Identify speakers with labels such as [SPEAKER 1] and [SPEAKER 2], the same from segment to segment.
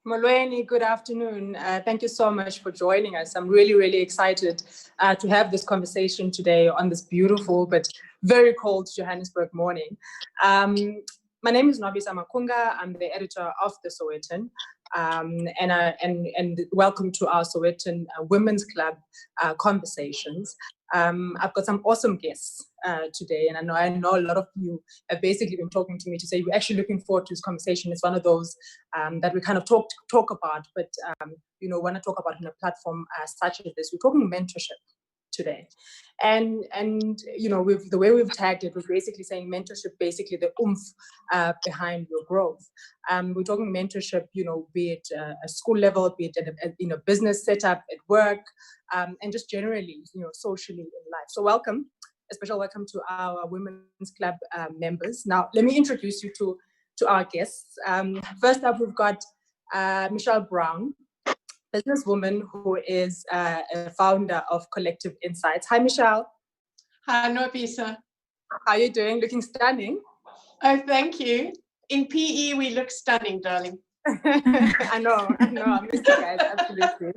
[SPEAKER 1] Molweni, good afternoon. Thank you so much for joining us. I'm really, really excited to have this conversation today on this beautiful but very cold Johannesburg morning. My name is Nobisa Makunga. I'm the editor of the Sowetan. And welcome to our Sowetan Women's Club conversations. I've got some awesome guests today, and I know a lot of you have basically been talking to me to say we're actually looking forward to this conversation. It's one of those that we kind of talk about, but when I talk about in a platform such as this, we're talking mentorship today, and the way we've tagged it, we're basically saying mentorship, basically the oomph behind your growth. We're talking mentorship, be it a school level, be it in a business setup at work, and just generally, socially in life. So welcome, a special welcome to our Women's Club members. Now, let me introduce you to our guests. First up, we've got Michelle Brown, businesswoman who is a founder of Collective Insights. Hi, Michelle.
[SPEAKER 2] Hi, Nobisa.
[SPEAKER 1] How are you doing? Looking stunning.
[SPEAKER 2] Oh, thank you. In PE, we look stunning, darling.
[SPEAKER 1] I know. I miss you guys, absolutely.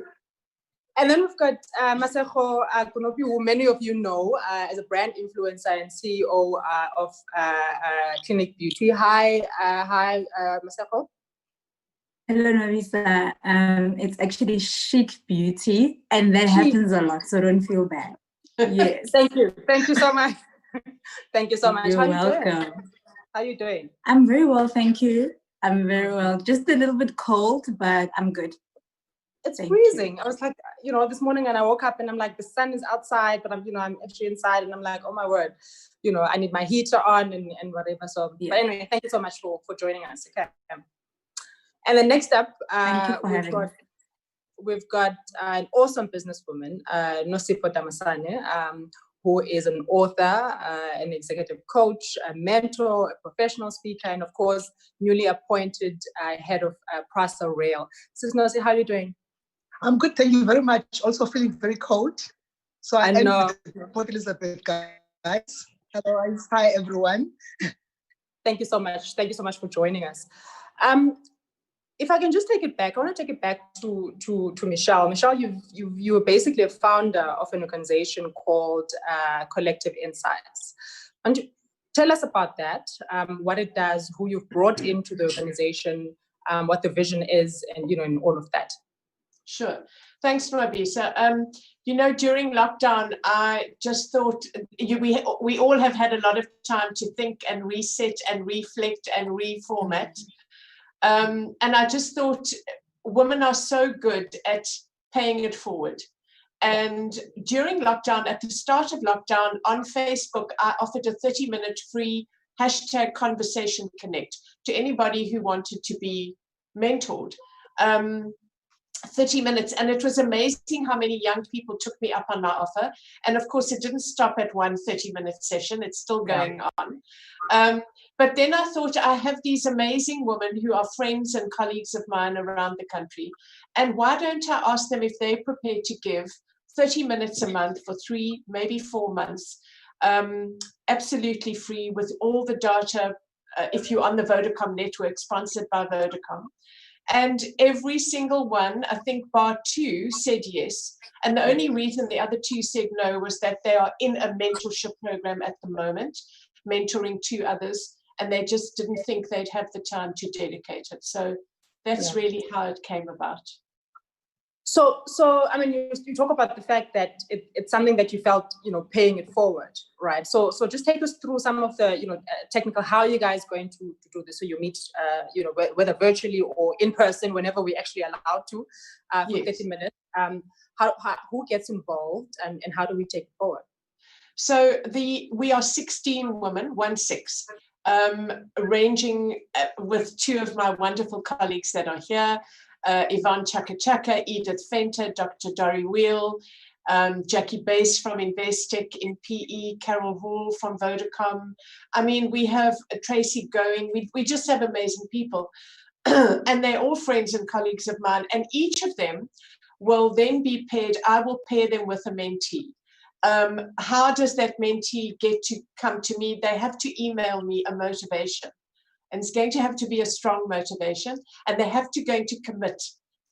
[SPEAKER 1] And then we've got Masego Kunopi, who many of you know as a brand influencer and CEO of Clinic Beauty. Hi, Masego.
[SPEAKER 3] Hello, Nobisa. It's actually Chic Beauty, and that happens a lot, so don't feel bad. Yes.
[SPEAKER 1] Thank you. Thank you so much. Thank you so much.
[SPEAKER 3] You're welcome.
[SPEAKER 1] How are you doing?
[SPEAKER 3] I'm very well, thank you. I'm very well. Just a little bit cold, but I'm good.
[SPEAKER 1] It's freezing. I was like, this morning, and I woke up and I'm like, the sun is outside, but I'm actually inside, and I'm like, oh my word, I need my heater on and whatever. So, yeah. But anyway, thank you so much for joining us. Okay. And then next up, we've got an awesome businesswoman, Nosipho Damasane, who is an author, an executive coach, a mentor, a professional speaker, and of course, newly appointed head of Prasa Rail. Sis Nosi, how are you doing?
[SPEAKER 4] I'm good, thank you very much. Also feeling very cold. So I know. Port Elizabeth, guys. Otherwise, hi everyone.
[SPEAKER 1] Thank you so much. Thank you so much for joining us. If I can just take it back, I want to take it back to Michelle. Michelle, you are basically a founder of an organization called Collective Insights. And tell us about that, what it does, who you've brought into the organization, what the vision is, and and all of that.
[SPEAKER 2] Sure. Thanks, Nobisa. During lockdown, I just thought we all have had a lot of time to think and reset and reflect and reformat. And I just thought women are so good at paying it forward. And during lockdown, at the start of lockdown, on Facebook, I offered a 30-minute free #conversation connect to anybody who wanted to be mentored. 30 minutes, and it was amazing how many young people took me up on my offer. And of course, it didn't stop at one 30-minute session. It's still going on. But then I thought, I have these amazing women who are friends and colleagues of mine around the country. And why don't I ask them if they're prepared to give 30 minutes a month for 3, maybe 4 months, absolutely free with all the data, if you're on the Vodacom network, sponsored by Vodacom. And every single one, I think bar 2, said yes. And the only reason the other 2 said no was that they are in a mentorship program at the moment, mentoring 2 others, and they just didn't think they'd have the time to dedicate it. So that's really how it came about.
[SPEAKER 1] So I mean, you talk about the fact that it's something that you felt, paying it forward, right? So just take us through some of the, technical, how are you guys going to do this? So you meet, whether virtually or in person, whenever we actually allowed to, for 30 minutes. Who gets involved and how do we take it forward?
[SPEAKER 2] So we are 16 women, 16, ranging with 2 of my wonderful colleagues that are here. Yvonne Chaka, Edith Fenter, Dr. Dori Wheel, Jackie Bass from Investec in PE, Carol Hall from Vodacom. I mean, we have Tracy Going. We just have amazing people. And they're all friends and colleagues of mine. And each of them will then be paired. I will pair them with a mentee. How does that mentee get to come to me? They have to email me a motivation. And it's going to have to be a strong motivation, and they have to going to commit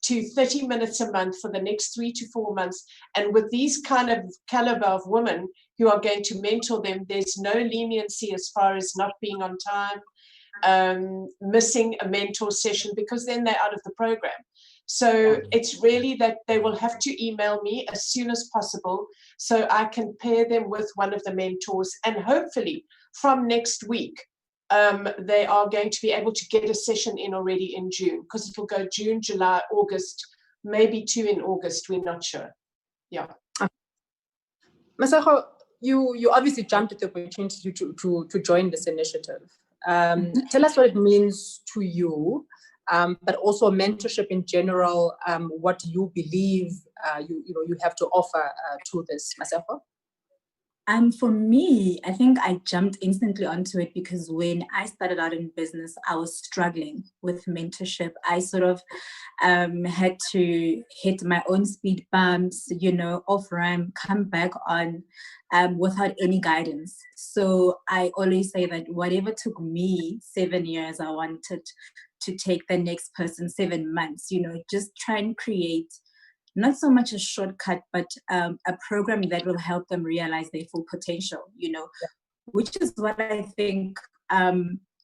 [SPEAKER 2] to 30 minutes a month for the next 3 to 4 months. And with these kind of caliber of women who are going to mentor them, there's no leniency as far as not being on time, missing a mentor session, because then they're out of the program. So it's really that they will have to email me as soon as possible so I can pair them with one of the mentors. And hopefully from next week, they are going to be able to get a session in already in June, because it will go June, July, August, maybe 2 in August. We're not sure. Yeah.
[SPEAKER 1] Masego, you obviously jumped at the opportunity to join this initiative. Tell us what it means to you, but also mentorship in general. What you believe you have to offer to this, Masego?
[SPEAKER 3] For me, I think I jumped instantly onto it because when I started out in business, I was struggling with mentorship. I sort of had to hit my own speed bumps, off ramp, come back on without any guidance. So I always say that whatever took me 7 years, I wanted to take the next person 7 months, just try and create not so much a shortcut, but a program that will help them realize their full potential, which is what I think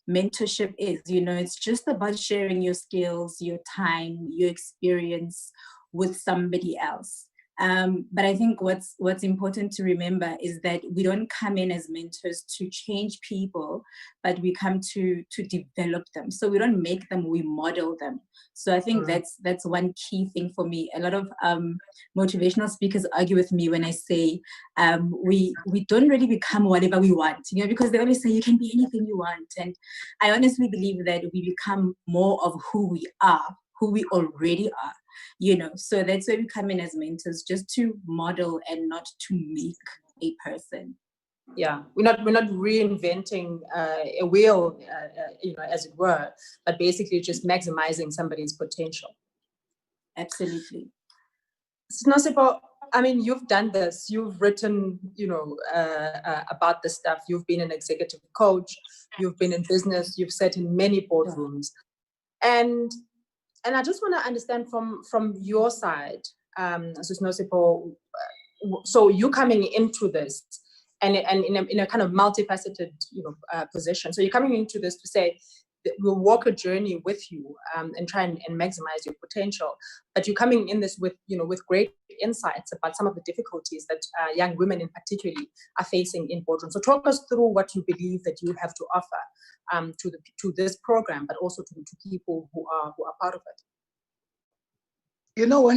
[SPEAKER 3] mentorship is. It's just about sharing your skills, your time, your experience with somebody else. But I think what's important to remember is that we don't come in as mentors to change people, but we come to develop them. So we don't make them, we model them. So I think that's one key thing for me. A lot of motivational speakers argue with me when I say we don't really become whatever we want, because they always say you can be anything you want. And I honestly believe that we become more of who we are, who we already are. So that's where we come in as mentors, just to model and not to make a person.
[SPEAKER 1] Yeah, we're not reinventing a wheel, as it were, but basically just maximizing somebody's potential.
[SPEAKER 3] Absolutely.
[SPEAKER 1] Sinosipho, I mean, you've done this. You've written, about this stuff. You've been an executive coach. You've been in business. You've sat in many boardrooms, and I just want to understand from your side, Sinosipho, so you coming into this and in a kind of multifaceted position. So you're coming into this to say that we'll walk a journey with you and try and maximize your potential. But you're coming in this with great insights about some of the difficulties that young women in particularly are facing in boardrooms. So talk us through what you believe that you have to offer to this program, but also to people who are part of it.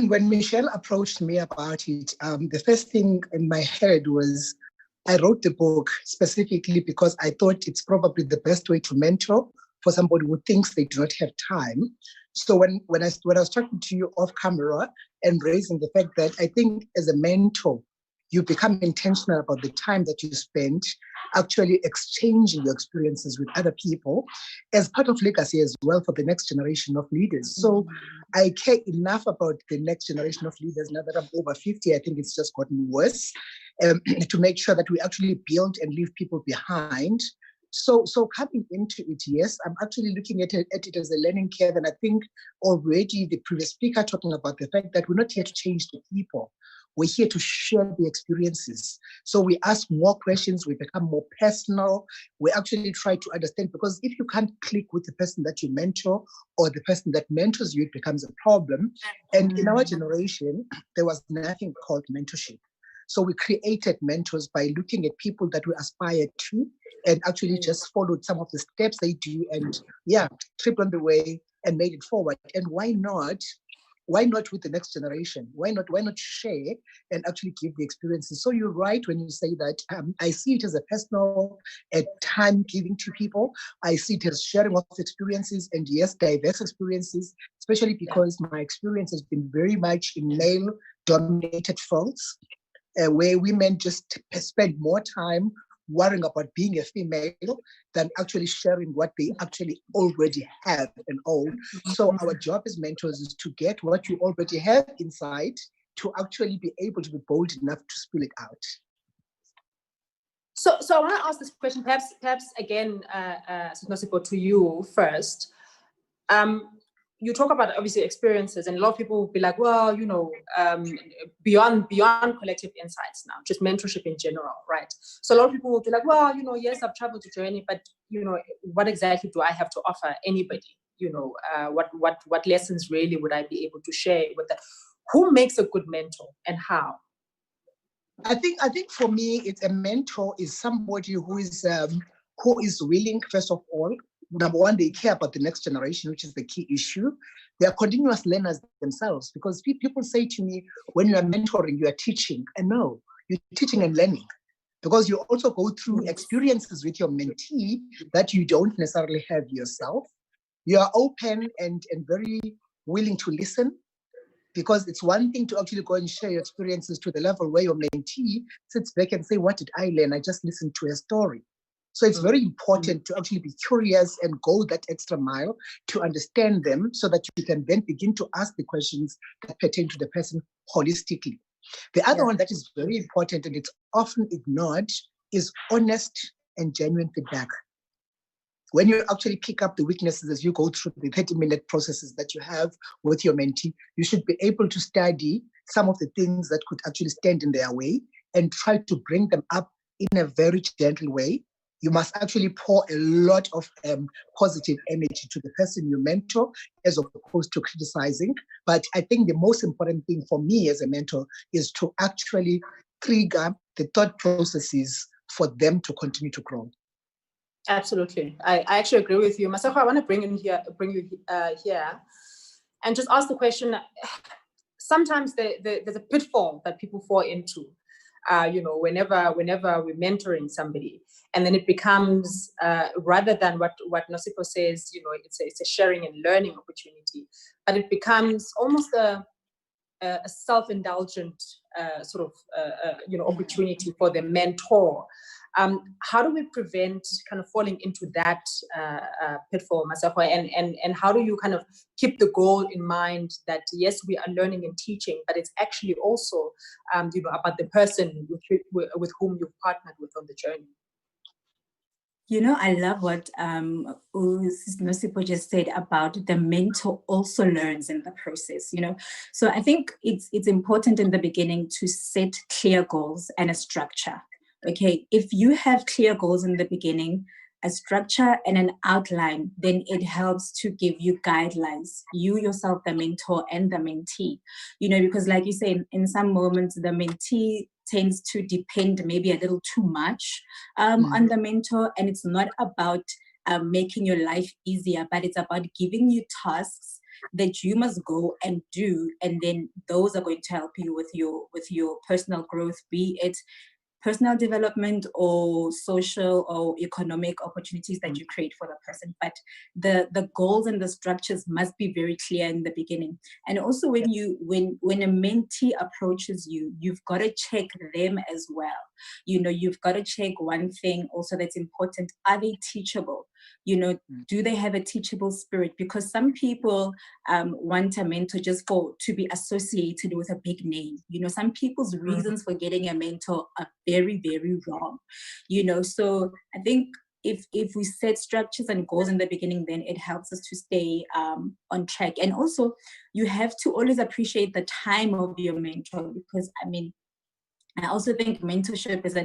[SPEAKER 4] When Michelle approached me about it, the first thing in my head was I wrote the book specifically because I thought it's probably the best way to mentor for somebody who thinks they do not have time. So when I was talking to you off camera and raising the fact that I think as a mentor, you become intentional about the time that you spend actually exchanging your experiences with other people as part of legacy as well for the next generation of leaders. So I care enough about the next generation of leaders now that I'm over 50. I think it's just gotten worse, to make sure that we actually build and leave people behind. So coming into it, yes, I'm actually looking at it as a learning curve. And I think already the previous speaker talking about the fact that we're not here to change the people. We're here to share the experiences. So we ask more questions, we become more personal. We actually try to understand, because if you can't click with the person that you mentor or the person that mentors you, it becomes a problem. And in our generation, there was nothing called mentorship. So we created mentors by looking at people that we aspired to and actually just followed some of the steps they do and tripped on the way and made it forward. And why not with the next generation? Why not share and actually give the experiences? So you're right when you say that. I see it as a personal time giving to people. I see it as sharing of experiences, and yes, diverse experiences, especially because my experience has been very much in male-dominated fields, where women just spend more time worrying about being a female than actually sharing what they actually already have and own. So our job as mentors is to get what you already have inside to actually be able to be bold enough to spill it out.
[SPEAKER 1] So I want to ask this question, perhaps again, Nosipo, to you first. You talk about obviously experiences, and a lot of people will be like, well, beyond collective insights now, just mentorship in general, right? So a lot of people will be like, well, yes, I've traveled the journey, but what exactly do I have to offer anybody? What lessons really would I be able to share with that? Who makes a good mentor and how?
[SPEAKER 4] I think for me, it's a mentor is somebody who is willing, first of all. Number one, they care about the next generation, which is the key issue. They are continuous learners themselves, because people say to me, when you are mentoring, you are teaching. And no, you're teaching and learning, because you also go through experiences with your mentee that you don't necessarily have yourself. You are open and very willing to listen, because it's one thing to actually go and share your experiences to the level where your mentee sits back and say, what did I learn? I just listened to a story. So it's very important to actually be curious and go that extra mile to understand them, so that you can then begin to ask the questions that pertain to the person holistically. The other one that is very important, and it's often ignored, is honest and genuine feedback. When you actually pick up the weaknesses as you go through the 30-minute processes that you have with your mentee, you should be able to study some of the things that could actually stand in their way and try to bring them up in a very gentle way. You must actually pour a lot of positive energy to the person you mentor, as opposed to criticizing. But I think the most important thing for me as a mentor is to actually trigger the thought processes for them to continue to grow.
[SPEAKER 1] Absolutely. I actually agree with you. Masako, I want to bring you here and just ask the question. Sometimes there's a pitfall that people fall into, whenever we're mentoring somebody, and then it becomes, rather than what Nosipo says, it's a sharing and learning opportunity, but it becomes almost a self-indulgent opportunity for the mentor. How do we prevent kind of falling into that pitfall, Masako? And how do you kind of keep the goal in mind that, yes, we are learning and teaching, but it's actually also, about the person with whom you've partnered with on the journey?
[SPEAKER 3] I love what Nosipo just said about the mentor also learns in the process, So I think it's important in the beginning to set clear goals and a structure. Okay, if you have clear goals in the beginning, a structure and an outline, then it helps to give you guidelines, you yourself, the mentor and the mentee, because like you say, in some moments, the mentee tends to depend maybe a little too much on the mentor. And it's not about making your life easier, but it's about giving you tasks that you must go and do. And then those are going to help you with your personal growth, be it personal development or social or economic opportunities that you create for the person. But the goals and the structures must be very clear in the beginning. And also when a mentee approaches you, you've got to check them as well. You've got to check one thing also that's important. Are they teachable? Do they have a teachable spirit? Because some people want a mentor just to be associated with a big name. Some people's reasons for getting a mentor are very, very wrong. So I think if we set structures and goals in the beginning, then it helps us to stay on track. And also, you have to always appreciate the time of your mentor, because I also think mentorship is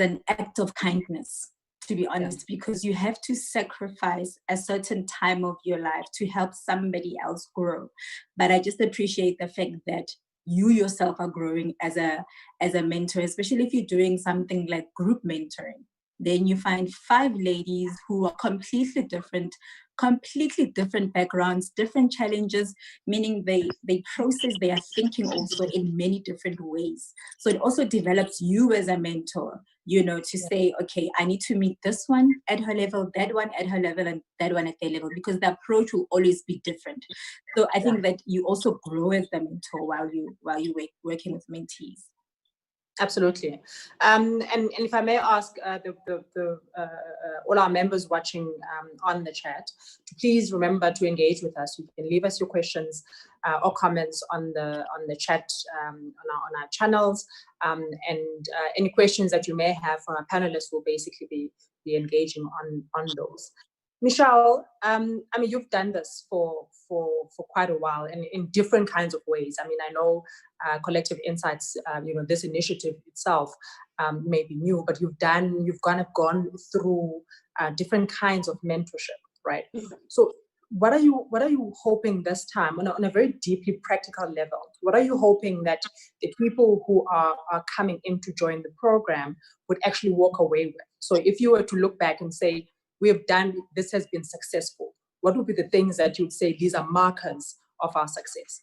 [SPEAKER 3] an act of kindness, to be honest, because you have to sacrifice a certain time of your life to help somebody else grow. But I just appreciate the fact that you yourself are growing as a mentor, especially if you're doing something like group mentoring. Then you find 5 ladies who are completely different backgrounds, different challenges, meaning they process their thinking also in many different ways. So it also develops you as a mentor, to say, okay, I need to meet this one at her level, that one at her level, and that one at their level, because the approach will always be different. So I think that you also grow as the mentor while you're working with mentees.
[SPEAKER 1] Absolutely. And if I may ask all our members watching on the chat to please remember to engage with us. You can leave us your questions or comments on the chat on our channels, and any questions that you may have from our panelists will basically be engaging on those. Michelle, I mean, you've done this for quite a while and in different kinds of ways. I mean, I know Collective Insights, this initiative itself may be new, but you've kind of gone through different kinds of mentorship, right? Mm-hmm. So what are you hoping this time on a very deeply practical level? What are you hoping that the people who are coming in to join the program would actually walk away with? So if you were to look back and say, we have done, this has been successful, what would be the things that you'd say these are markers of our success?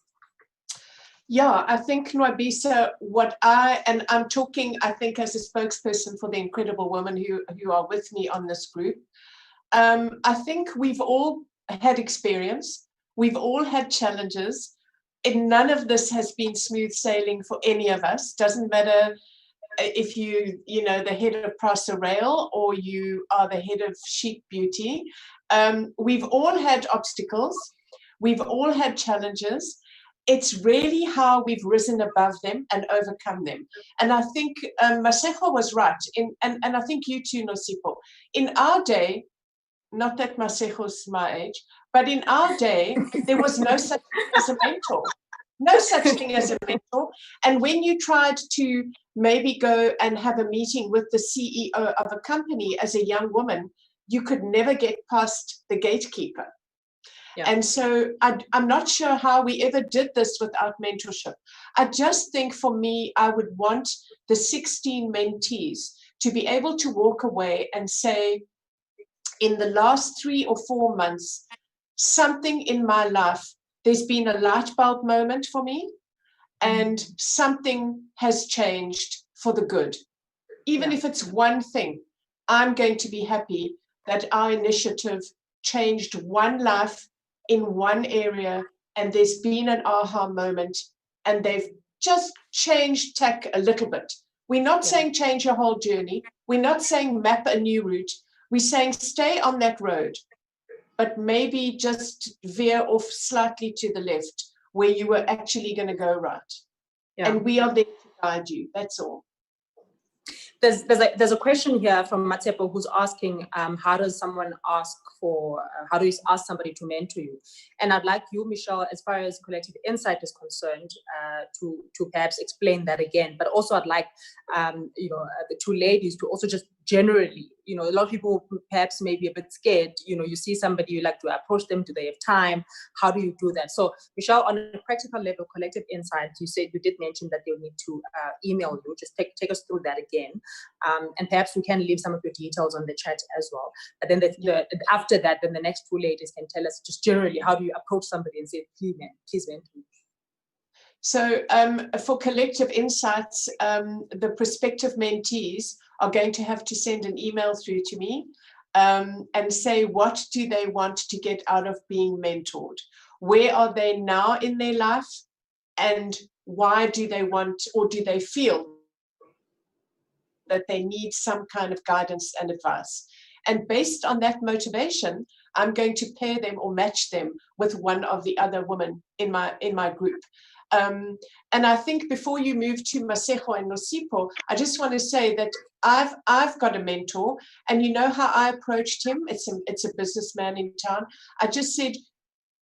[SPEAKER 2] Yeah, I think, Nwabisa, I'm talking, I think, as a spokesperson for the incredible women who are with me on this group. I think we've all had experience. We've all had challenges. And none of this has been smooth sailing for any of us. Doesn't matter if the head of Prasa Rail or you are the head of Chic Beauty. We've all had obstacles. We've all had challenges. It's really how we've risen above them and overcome them. And I think Masego was right. And I think you too, Nosipho. In our day, not that Masego's my age, but in our day, there was no such thing as a mentor. No such thing as a mentor. And when you tried to maybe go and have a meeting with the CEO of a company as a young woman, you could never get past the gatekeeper. Yeah. And so I'm not sure how we ever did this without mentorship. I just think for me, I would want the 16 mentees to be able to walk away and say, in the last 3 or 4 months, something in my life, there's been a light bulb moment for me, and something has changed for the good. Even if it's one thing, I'm going to be happy that our initiative changed one life in one area, and there's been an aha moment, and they've just changed tack a little bit. We're not saying change your whole journey. We're not saying map a new route. We're saying stay on that road, but maybe just veer off slightly to the left where you were actually going to go right. Yeah. And we are there to guide you. That's all.
[SPEAKER 1] There's a question here from Matsepo who's asking, how do you ask somebody to mentor you? And I'd like you, Michelle, as far as Collective Insight is concerned, to perhaps explain that again. But also I'd like, the two ladies to also just generally, a lot of people perhaps may be a bit scared. You see somebody, you like to approach them. Do they have time? How do you do that? So Michelle, on a practical level, Collective Insight, you did mention that they'll need to email you. Just take us through that again. And perhaps we can leave some of your details on the chat as well. But then after that, then the next two ladies can tell us just generally, how do you approach somebody and say, please mentor me?
[SPEAKER 2] So for Collective Insights, the prospective mentees are going to have to send an email through to me and say, what do they want to get out of being mentored? Where are they now in their life? And why do they want, or do they feel that they need some kind of guidance and advice? And based on that motivation, I'm going to pair them or match them with one of the other women in my group. And I think before you move to Masego and Nosipho, I just want to say that I've got a mentor, and you know how I approached him? It's a businessman in town. I just said,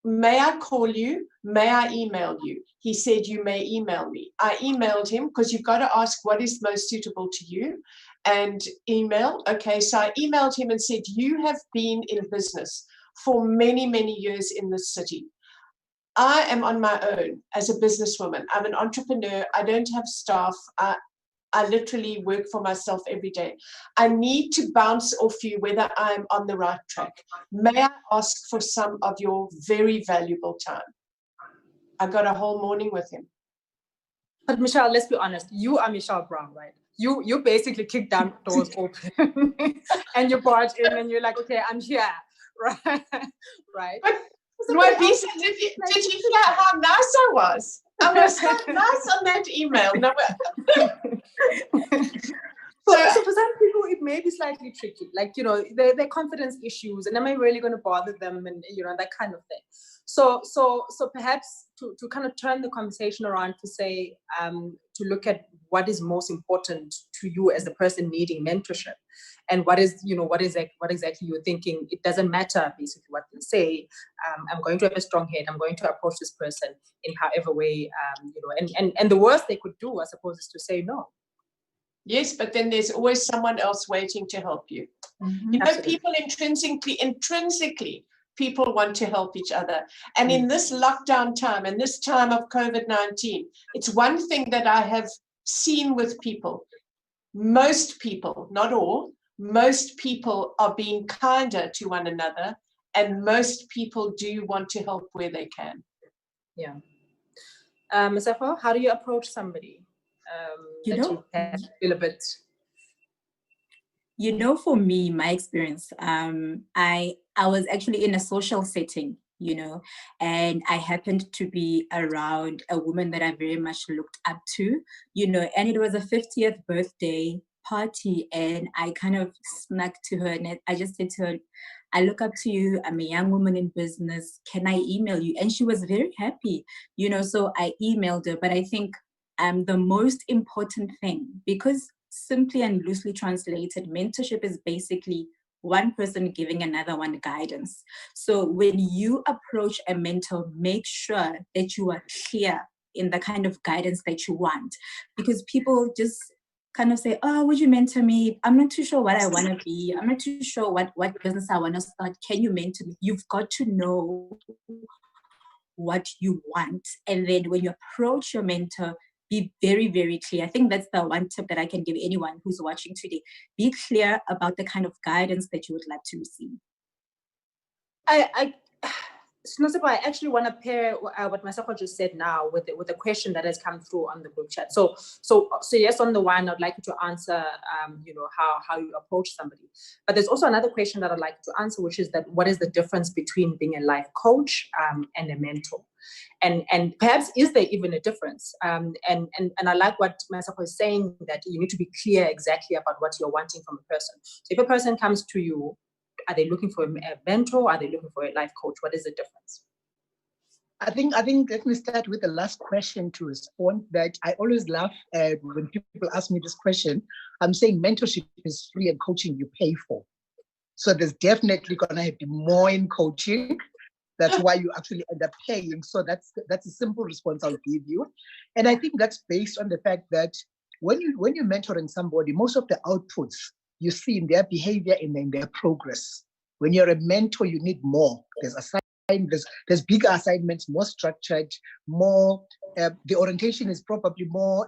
[SPEAKER 2] may I call you? May I email you? He said, you may email me. I emailed him because you've got to ask what is most suitable to you, and email. Okay, so I emailed him and said, you have been in business for many, many years in this city. I am on my own as a businesswoman. I'm an entrepreneur. I don't have staff. I literally work for myself every day. I need to bounce off you whether I'm on the right track. May I ask for some of your very valuable time? I got a whole morning with him.
[SPEAKER 1] But Michelle, let's be honest. You are Michelle Brown, right? You basically kick down doors open and you barge in and you're like, okay, I'm here, right? Right.
[SPEAKER 2] But did you hear how nice I was? I was so nice on that email. No,
[SPEAKER 1] So for some people, it may be slightly tricky, like, you know, their confidence issues, and am I really going to bother them, and, you know, that kind of thing. So perhaps to kind of turn the conversation around to say, to look at what is most important to you as the person needing mentorship, and what exactly you're thinking. It doesn't matter basically what they say. I'm going to have a strong head. I'm going to approach this person in however way, you know, and the worst they could do, I suppose, is to say no.
[SPEAKER 2] Yes, but then there's always someone else waiting to help you.
[SPEAKER 3] Mm-hmm.
[SPEAKER 2] You know,
[SPEAKER 1] Absolutely.
[SPEAKER 2] people intrinsically, people want to help each other. And in this lockdown time and this time of COVID-19, it's one thing that I have seen with people. Most people, not all, most people are being kinder to one another, and most people do want to help where they can.
[SPEAKER 1] Yeah. Safo, how do you approach somebody you feel a bit?
[SPEAKER 3] You know, for me, my experience, I was actually in a social setting, you know, and I happened to be around a woman that I very much looked up to, you know, and it was a 50th birthday party, and I kind of snuck to her and I just said to her, I look up to you. I'm a young woman in business. Can I email you? And she was very happy, you know, so I emailed her. But I think the most important thing, because simply and loosely translated, mentorship is basically one person giving another one guidance. So when you approach a mentor, make sure that you are clear in the kind of guidance that you want, because people just kind of say, oh, would you mentor me? I'm not too sure what I want to be. I'm not too sure what business I want to start. Can you mentor me? You've got to know what you want. And then when you approach your mentor, be very, very clear. I think that's the one tip that I can give anyone who's watching today. Be clear about the kind of guidance that you would like to receive.
[SPEAKER 1] I actually want to pair what Masako just said now with the question that has come through on the group chat. So yes, on the one, I'd like you to answer, you know, how you approach somebody. But there's also another question that I'd like you to answer, which is that what is the difference between being a life coach and a mentor? And perhaps is there even a difference? And I like what Masako is saying, that you need to be clear exactly about what you're wanting from a person. So if a person comes to you, are they looking for a mentor? Are they looking for a life coach? What is the difference?
[SPEAKER 4] I think let me start with the last question to respond. That I always laugh when people ask me this question. I'm saying mentorship is free and coaching you pay for. So there's definitely going to be more in coaching. That's why you actually end up paying. So that's a simple response I'll give you. And I think that's based on the fact that when you're mentoring somebody, most of the outputs you see in their behavior and in their progress. When you're a mentor, you need more. There's bigger assignments, more structured, more. The orientation is probably more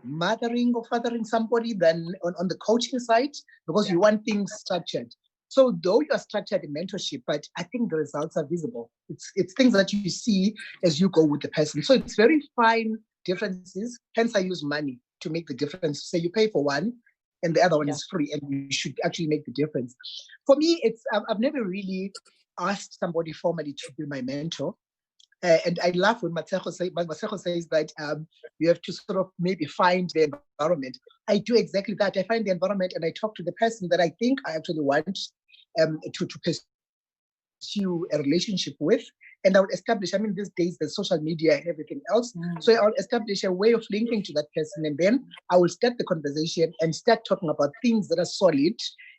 [SPEAKER 4] mothering or fathering somebody than on the coaching side, because you want things structured. So though you are structured in mentorship, but I think the results are visible. It's things that you see as you go with the person. So it's very fine differences. Hence, I use money to make the difference. Say you pay for one, and the other one is free, and you should actually make the difference. For me, I've never really asked somebody formally to be my mentor. And I laugh when Masako says that you have to sort of maybe find the environment. I do exactly that. I find the environment and I talk to the person that I think I actually want to pursue a relationship with. And I will establish, I mean, these days there's social media and everything else. So I'll establish a way of linking to that person. And then I will start the conversation and start talking about things that are solid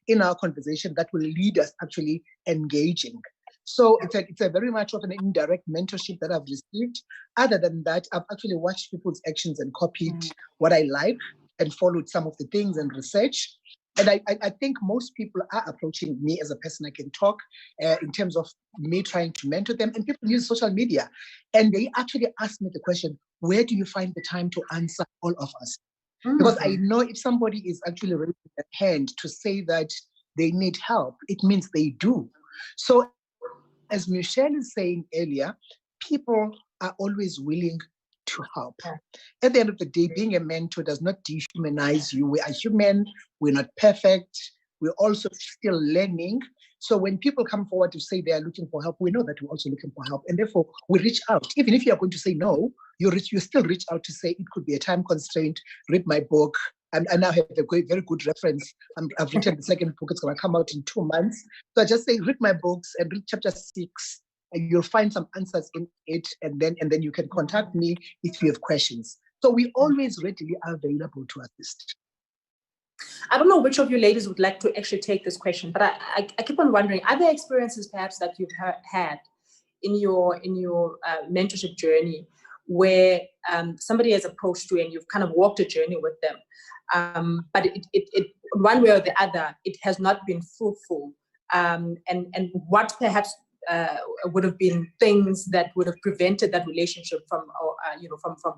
[SPEAKER 4] in our conversation that will lead us actually engaging. So it's a very much of an indirect mentorship that I've received. Other than that, I've actually watched people's actions and copied what I like and followed some of the things and research. And I think most people are approaching me as a person I can talk in terms of me trying to mentor them. And people use social media. And they actually ask me the question, where do you find the time to answer all of us? Because I know if somebody is actually raising their hand to say that they need help, it means they do. So as Michelle is saying earlier, people are always willing to help. At the end of the day, being a mentor does not dehumanize you. We are human. We're not perfect. We're also still learning. So when people come forward to say they are looking for help, we know that we're also looking for help. And therefore, we reach out. Even if you're going to say no, you still reach out to say it could be a time constraint, read my book, I now have a very good reference. I've written the second book. It's going to come out in 2 months. So I just say, read my books and read chapter 6, and you'll find some answers in it. And then you can contact me if you have questions. So we always readily are available to assist.
[SPEAKER 1] I don't know which of you ladies would like to actually take this question, but I keep on wondering, are there experiences perhaps that you've had in your mentorship journey where somebody has approached you and you've kind of walked a journey with them, but it one way or the other, it has not been fruitful, and what perhaps would have been things that would have prevented that relationship from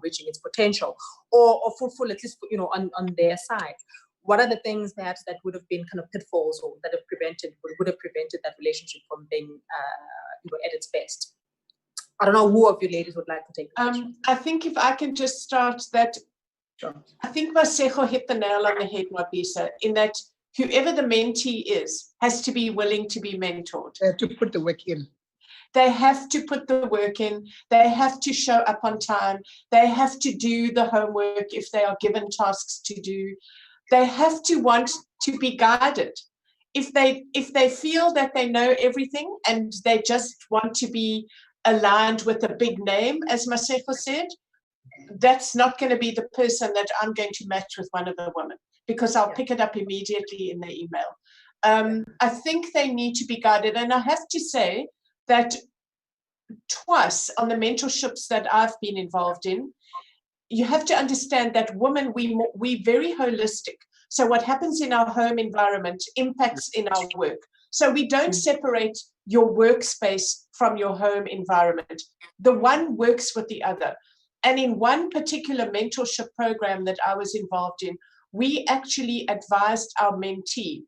[SPEAKER 1] reaching its potential, or fruitful, at least on their side? What are the things perhaps that would have been kind of pitfalls, or that would have prevented that relationship from being at its best? I don't know who of you ladies would like to take the question.
[SPEAKER 2] I think if I can just start that.
[SPEAKER 1] Sure.
[SPEAKER 2] I think Masego hit the nail on the head, Nwabisa, in that whoever the mentee is has to be willing to be mentored.
[SPEAKER 4] They have to put the work in.
[SPEAKER 2] They have to put the work in. They have to show up on time. They have to do the homework if they are given tasks to do. They have to want to be guided. If they feel that they know everything and they just want to be aligned with a big name, as Masego said, that's not going to be the person that I'm going to match with one of the women, because I'll pick it up immediately in the email. I think they need to be guided. And I have to say that twice on the mentorships that I've been involved in, you have to understand that women, we very holistic. So what happens in our home environment impacts in our work. So we don't separate your workspace from your home environment. The one works with the other. And in one particular mentorship program that I was involved in, we actually advised our mentee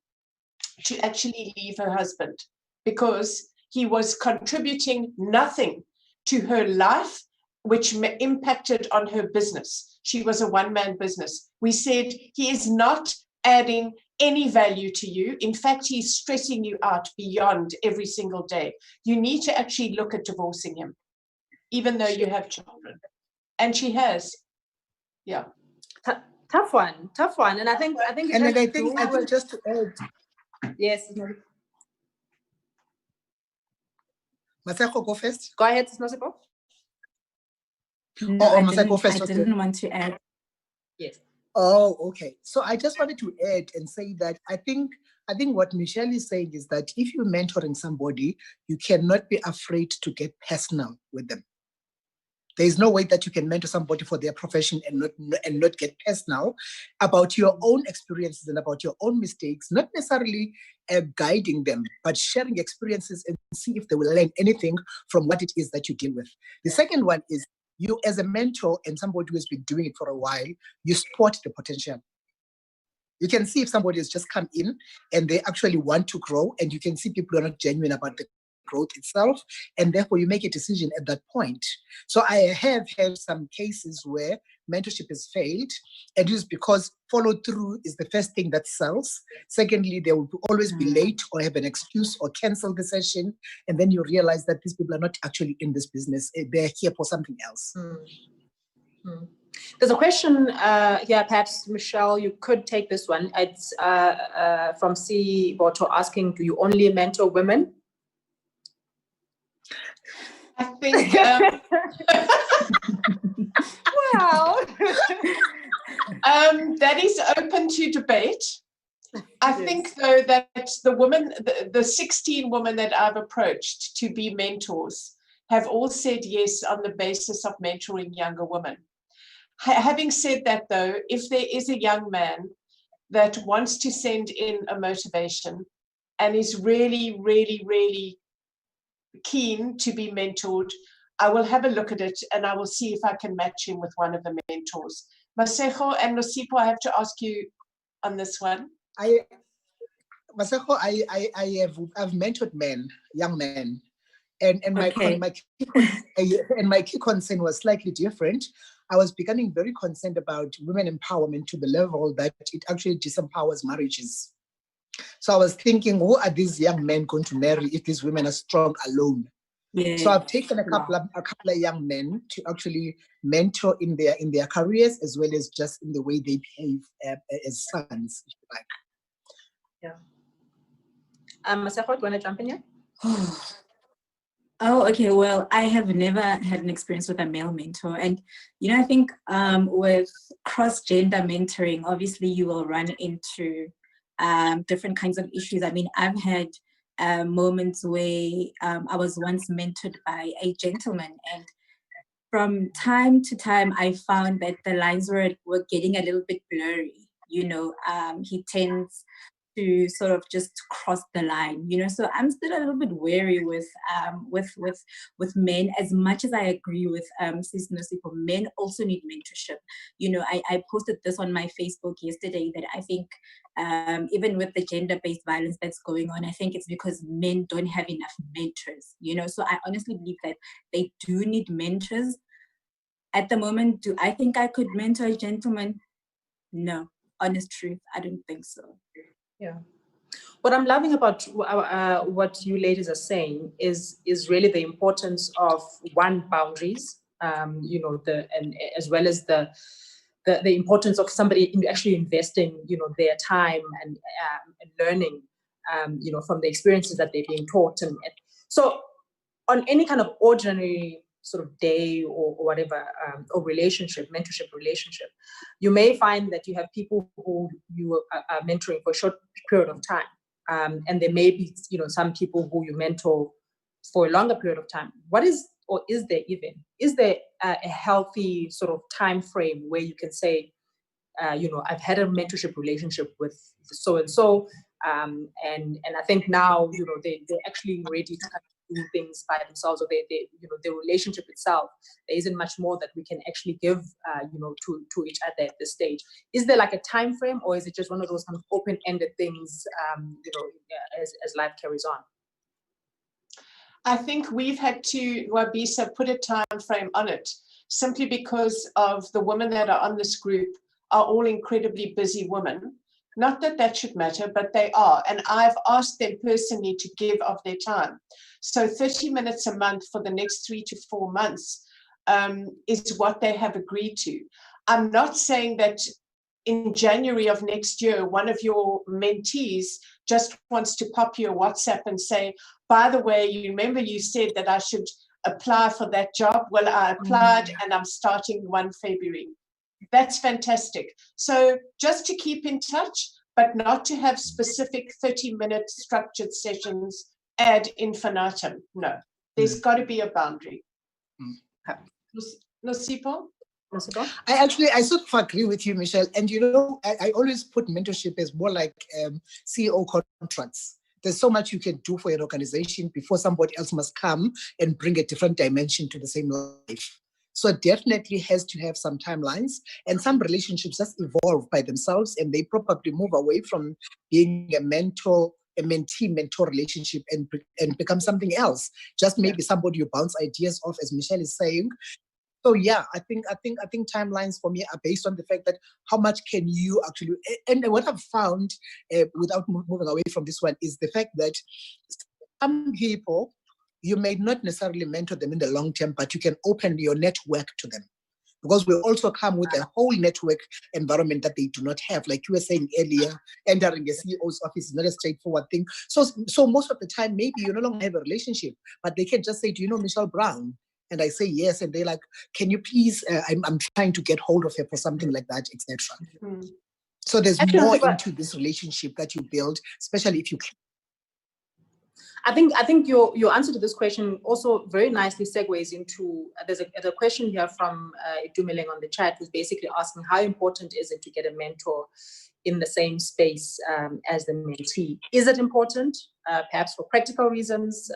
[SPEAKER 2] to actually leave her husband because he was contributing nothing to her life, which impacted on her business. She was a one-man business. We said, he is not adding any value to you. In fact, he's stressing you out beyond every single day. You need to actually look at divorcing him, even though you have children. And she has. Yeah.
[SPEAKER 1] Tough one. And I think
[SPEAKER 4] I think just to add.
[SPEAKER 1] Yes.
[SPEAKER 4] Masego, go first.
[SPEAKER 1] Go ahead, Masego.
[SPEAKER 3] No,
[SPEAKER 4] Masego first.
[SPEAKER 3] I didn't want to add.
[SPEAKER 1] Yes.
[SPEAKER 4] Oh, okay. So I just wanted to add and say that I think what Michelle is saying is that if you're mentoring somebody, you cannot be afraid to get personal with them. There is no way that you can mentor somebody for their profession and not get personal about your own experiences and about your own mistakes, not necessarily guiding them, but sharing experiences and see if they will learn anything from what it is that you deal with. The second one is you as a mentor and somebody who has been doing it for a while, you spot the potential. You can see if somebody has just come in and they actually want to grow, and you can see people are not genuine about the growth itself, and therefore you make a decision at that point. So I have had some cases where mentorship has failed, and it is because follow through is the first thing that sells. Secondly, they will always be late or have an excuse or cancel the session, and then you realize that these people are not actually in this business. They're here for something else.
[SPEAKER 1] There's a question here, perhaps Michelle, you could take this one. It's from C. Boto asking, do you only mentor women?
[SPEAKER 2] I think,
[SPEAKER 1] Wow.
[SPEAKER 2] that is open to debate. I think, though, that the women, the 16 women that I've approached to be mentors have all said yes on the basis of mentoring younger women. Having said that, though, if there is a young man that wants to send in a motivation and is really, really, really keen to be mentored, I will have a look at it and I will see if I can match him with one of the mentors. Masego and Nosipho, I have to ask you on this one.
[SPEAKER 4] Masego, I've mentored men, young men, and my key concern was slightly different. I was becoming very concerned about women empowerment to the level that it actually disempowers marriages. So I was thinking, who are these young men going to marry if these women are strong alone?
[SPEAKER 3] Yeah.
[SPEAKER 4] So I've taken a couple of young men to actually mentor in their careers, as well as just in the way they behave as sons, if you like.
[SPEAKER 1] Yeah. Maseko, do you want to jump in here?
[SPEAKER 3] Oh, okay. Well, I have never had an experience with a male mentor. And, I think with cross-gender mentoring, obviously you will run into different kinds of issues. I mean, I've had moments where I was once mentored by a gentleman, and from time to time, I found that the lines were getting a little bit blurry. He tends to sort of just cross the line, so I'm still a little bit wary with men. As much as I agree with Sis Nosipho, men also need mentorship. I posted this on my Facebook yesterday, that I think even with the gender-based violence that's going on, I think it's because men don't have enough mentors, so I honestly believe that they do need mentors. At the moment, do I think I could mentor a gentleman? No, honest truth, I don't think so.
[SPEAKER 1] Yeah. What I'm loving about what you ladies are saying is really the importance of boundaries, and as well as the importance of somebody actually investing, their time and learning, from the experiences that they're being taught. And so on any kind of ordinary sort of day or whatever, or mentorship relationship, you may find that you have people who you are mentoring for a short period of time. And there may be, some people who you mentor for a longer period of time. Is there a healthy sort of time frame where you can say, I've had a mentorship relationship with so-and-so, and I think now, they're actually ready to kind of do things by themselves, or the relationship itself, there isn't much more that we can actually give, to each other at this stage. Is there like a time frame, or is it just one of those kind of open-ended things, as life carries on?
[SPEAKER 2] I think we've had to, Wabisa, put a time frame on it, simply because of the women that are on this group are all incredibly busy women. Not that that should matter, but they are. And I've asked them personally to give of their time. So 30 minutes a month for the next 3 to 4 months is what they have agreed to. I'm not saying that in January of next year, one of your mentees just wants to pop you a WhatsApp and say, by the way, you remember you said that I should apply for that job? Well, I applied and I'm starting 1 February. That's fantastic. So just to keep in touch, but not to have specific 30-minute structured sessions ad infinitum. No, there's got to be a boundary. Nosipho?
[SPEAKER 4] I sort of agree with you, Michelle. And I always put mentorship as more like CEO contracts. There's so much you can do for your organization before somebody else must come and bring a different dimension to the same life. So it definitely has to have some timelines, and some relationships just evolve by themselves, and they probably move away from being a mentee-mentor relationship and become something else. Just maybe somebody you bounce ideas off, as Michelle is saying. So yeah, I think timelines for me are based on the fact that how much can you actually, and what I've found without moving away from this one is the fact that some people, you may not necessarily mentor them in the long term, but you can open your network to them, because we also come with a whole network environment that they do not have. Like you were saying earlier, entering a CEO's office is not a straightforward thing. So most of the time, maybe you no longer have a relationship, but they can just say, do you know Michelle Brown? And I say yes, and they're like, can you please, I'm trying to get hold of her for something like that, etc. So there's more into this relationship that you build, especially if you can.
[SPEAKER 1] I think your answer to this question also very nicely segues into, there's a question here from Dumeling on the chat, who's basically asking, how important is it to get a mentor in the same space as the mentee? Is it important, perhaps for practical reasons,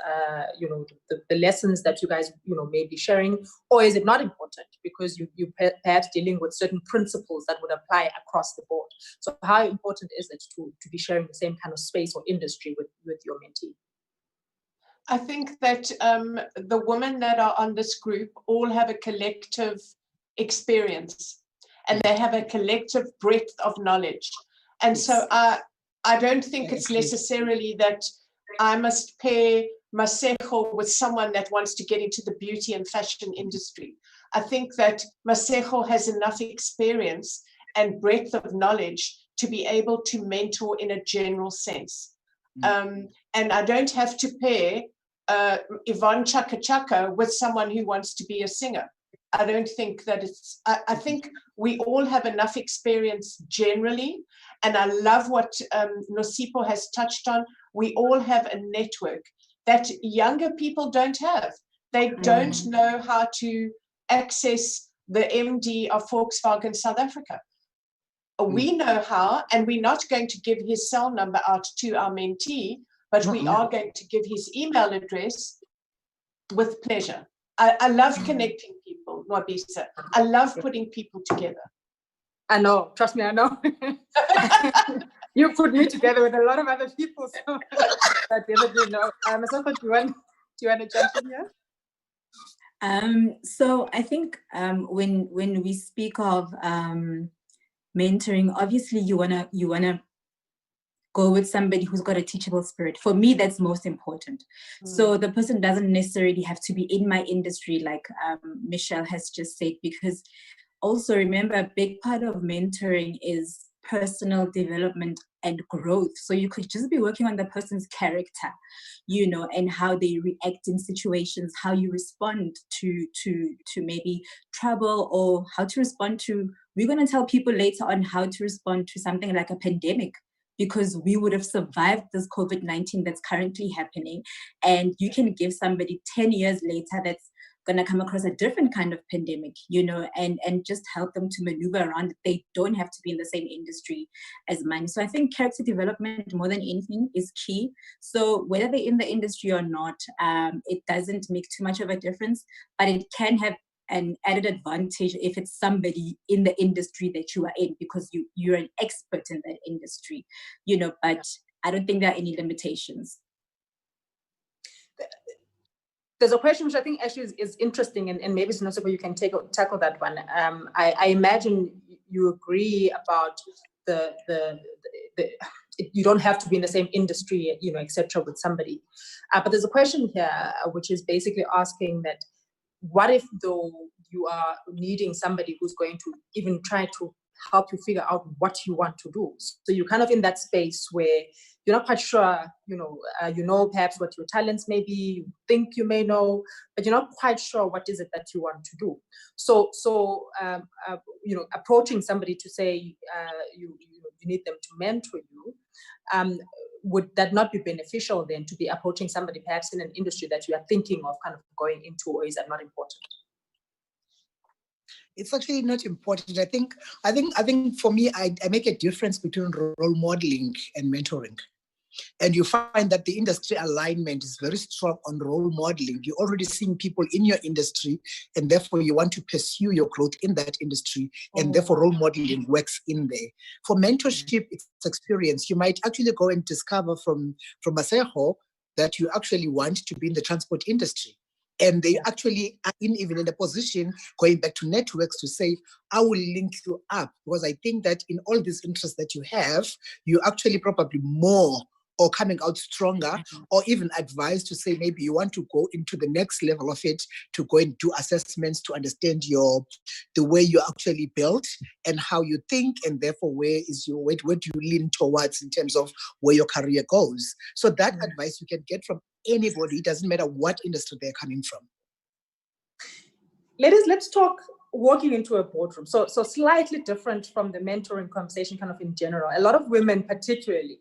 [SPEAKER 1] the lessons that you guys, may be sharing, or is it not important because you perhaps dealing with certain principles that would apply across the board? So how important is it to be sharing the same kind of space or industry with your mentee?
[SPEAKER 2] I think that the women that are on this group all have a collective experience, and they have a collective breadth of knowledge. And so I don't think it's necessarily that I must pair Masejo with someone that wants to get into the beauty and fashion industry. I think that Masejo has enough experience and breadth of knowledge to be able to mentor in a general sense. And I don't have to pair Yvonne Chaka Chaka with someone who wants to be a singer. I don't think that it's, I think we all have enough experience generally. And I love what Nosipho has touched on. We all have a network that younger people don't have. They don't know how to access the MD of Volkswagen South Africa. We know how, and we're not going to give his cell number out to our mentee, but we are going to give his email address with pleasure. I love connecting people, Nwabisa. I love putting people together.
[SPEAKER 1] I know, trust me, I know. You put me together with a lot of other people, so I definitely know. Masako, do you want to jump in here?
[SPEAKER 3] So I think when we speak of mentoring, obviously you wanna go with somebody who's got a teachable spirit. For me, that's most important. So the person doesn't necessarily have to be in my industry, like Michelle has just said, because also remember, a big part of mentoring is personal development and growth. So you could just be working on the person's character, you know, and how they react in situations, how you respond to maybe trouble, or how to respond to, we're going to tell people later on how to respond to something like a pandemic, because we would have survived this COVID-19 that's currently happening. And you can give somebody 10 years later that's going to come across a different kind of pandemic, you know, and just help them to maneuver around. They don't have to be in the same industry as mine. So I think character development, more than anything, is key. So whether they're in the industry or not, it doesn't make too much of a difference, but it can have an added advantage if it's somebody in the industry that you are in, because you're an expert in that industry, you know, but I don't think there are any limitations.
[SPEAKER 1] There's a question which I think actually is interesting, and maybe it's not so you can tackle that one. I imagine you agree about the you don't have to be in the same industry, you know, etc. with somebody. But there's a question here which is basically asking that, what if though you are needing somebody who's going to even try to help you figure out what you want to do? So you're kind of in that space where you're not quite sure, you know perhaps what your talents may be, you think you may know, but you're not quite sure what is it that you want to do. So you know, approaching somebody to say you need them to mentor you, would that not be beneficial then, to be approaching somebody perhaps in an industry that you are thinking of kind of going into, or is that not important?
[SPEAKER 4] It's actually not important. I think for me, I make a difference between role modeling and mentoring. And you find that the industry alignment is very strong on role modeling. You're already seeing people in your industry, and therefore you want to pursue your growth in that industry, and therefore role modeling works in there. For mentorship, it's experience. You might actually go and discover from Masejo that you actually want to be in the transport industry. And they actually are even in a position, going back to networks, to say, I will link you up, because I think that in all these interests that you have, you actually probably more or coming out stronger, or even advised to say maybe you want to go into the next level of it, to go and do assessments to understand the way you're actually built and how you think, and therefore where do you lean towards in terms of where your career goes. So that advice you can get from anybody. It doesn't matter what industry they're coming from.
[SPEAKER 1] Ladies, let's talk walking into a boardroom. So slightly different from the mentoring conversation kind of in general. A lot of women particularly,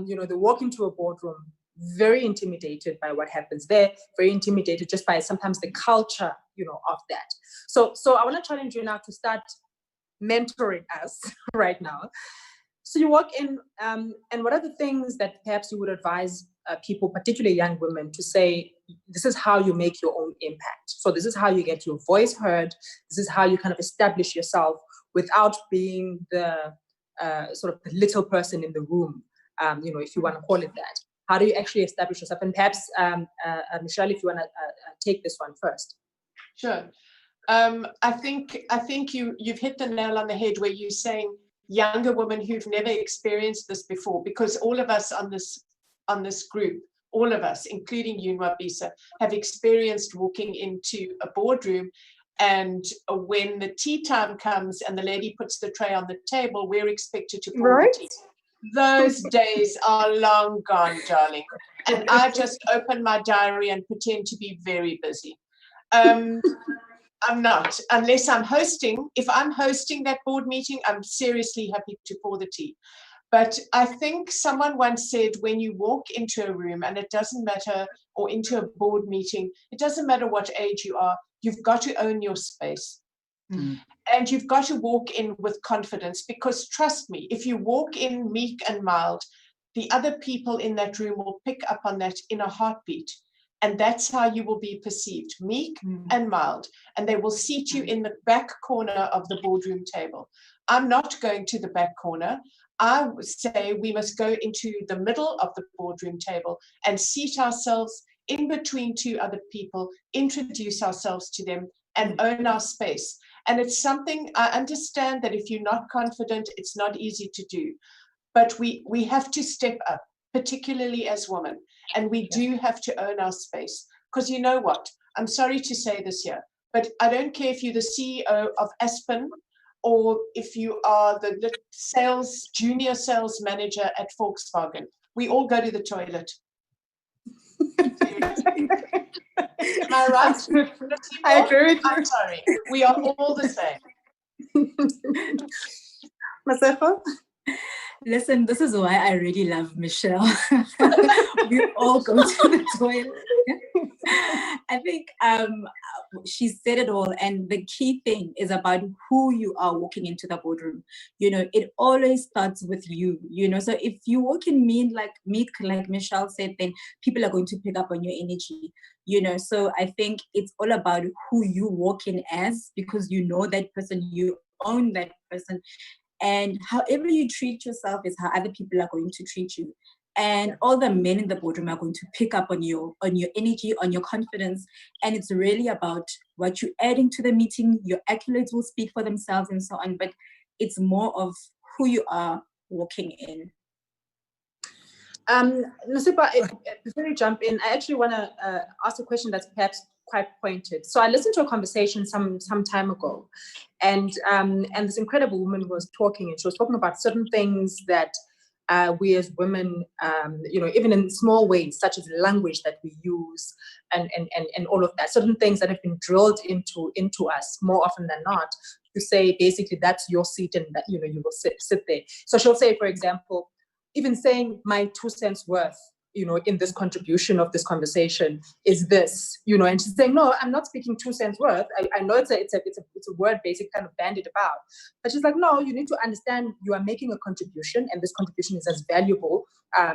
[SPEAKER 1] you know, they walk into a boardroom very intimidated by what happens there, very intimidated just by sometimes the culture, you know, of that. So I want to challenge you now to start mentoring us right now. So you walk in, and what are the things that perhaps you would advise people, particularly young women, to say, this is how you make your own impact. So this is how you get your voice heard. This is how you kind of establish yourself without being the sort of the little person in the room, you know, if you want to call it that. How do you actually establish yourself? And perhaps, Michelle, if you want to take this one first.
[SPEAKER 2] Sure. I think you've hit the nail on the head where you're saying younger women who've never experienced this before, because all of us on this group all of us, including you, Nwabisa, have experienced walking into a boardroom, and when the tea time comes and the lady puts the tray on the table, we're expected to pour the tea. Those days are long gone, darling. And I just open my diary and pretend to be very busy. I'm not, unless I'm hosting. If I'm hosting that board meeting, I'm seriously happy to pour the tea. But I think someone once said, when you walk into a room, and it doesn't matter, or into a board meeting, it doesn't matter what age you are, you've got to own your space.
[SPEAKER 4] Mm.
[SPEAKER 2] And you've got to walk in with confidence, because trust me, if you walk in meek and mild, the other people in that room will pick up on that in a heartbeat. And that's how you will be perceived, meek and mild. And they will seat you in the back corner of the boardroom table. I'm not going to the back corner. I would say we must go into the middle of the boardroom table and seat ourselves in between two other people, introduce ourselves to them, and own our space. And it's something, I understand that if you're not confident, it's not easy to do. But we have to step up, particularly as women. And we do have to own our space. Because you know what? I'm sorry to say this here, but I don't care if you're the CEO of Aspen, or if you are the junior sales manager at Volkswagen. We all go to the toilet. Am I right?
[SPEAKER 1] I agree with you.
[SPEAKER 2] I'm sorry. We are all the same.
[SPEAKER 1] Masefo?
[SPEAKER 3] Listen, this is why I really love Michelle. We all go to the toilet. I think she said it all, and the key thing is about who you are walking into the boardroom. You know, it always starts with you. You know, so if you walk in meek, like Michelle said, then people are going to pick up on your energy. You know, so I think it's all about who you walk in as, because you know that person, you own that person. And however you treat yourself is how other people are going to treat you. And all the men in the boardroom are going to pick up on your energy, on your confidence. And it's really about what you're adding to the meeting. Your accolades will speak for themselves and so on. But it's more of who you are walking in.
[SPEAKER 1] Nasiba, before you jump in, I actually want to ask a question that's perhaps quite pointed. So I listened to a conversation some time ago, and this incredible woman was talking, and she was talking about certain things that we as women, you know, even in small ways, such as language that we use, and all of that, certain things that have been drilled into us more often than not, to say basically that's your seat and that, you know, you will sit there. So she'll say, for example, even saying my 2 cents worth, you know, in this contribution of this conversation is this, you know, and she's saying, no, I'm not speaking 2 cents worth. I know it's a word basically kind of bandied about, but she's like, no, you need to understand you are making a contribution, and this contribution is as valuable,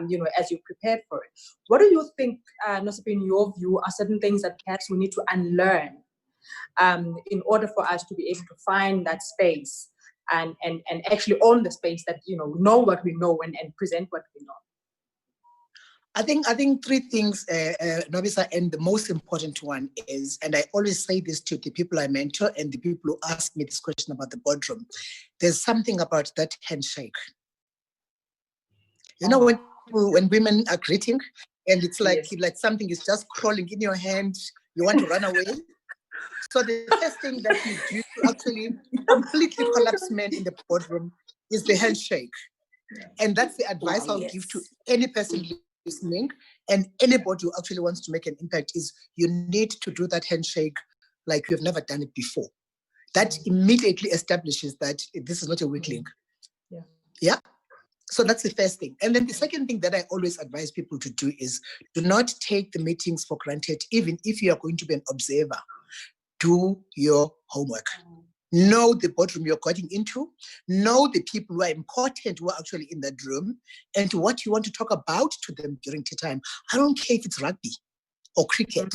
[SPEAKER 1] you know, as you prepared for it. What do you think, Nosipa, in your view, are certain things that perhaps we need to unlearn in order for us to be able to find that space and actually own the space that, you know what we know and present what we know?
[SPEAKER 4] I think three things, Nwabisa, and the most important one is, and I always say this to the people I mentor and the people who ask me this question about the boardroom, there's something about that handshake. You know, when women are greeting, and it's like,
[SPEAKER 1] Yes.
[SPEAKER 4] like something is just crawling in your hand, you want to run away. So the first thing that you do to actually completely collapse men in the boardroom is the handshake. And that's the advice I'll give to any person listening, and anybody who actually wants to make an impact, is you need to do that handshake like you've never done it before. That immediately establishes that this is not a weak link. Yeah. So that's the first thing. And then the second thing that I always advise people to do is do not take the meetings for granted, even if you are going to be an observer. Do your homework. Know the boardroom you're getting into. Know the people who are important, who are actually in that room, and what you want to talk about to them during tea time. I don't care if it's rugby or cricket,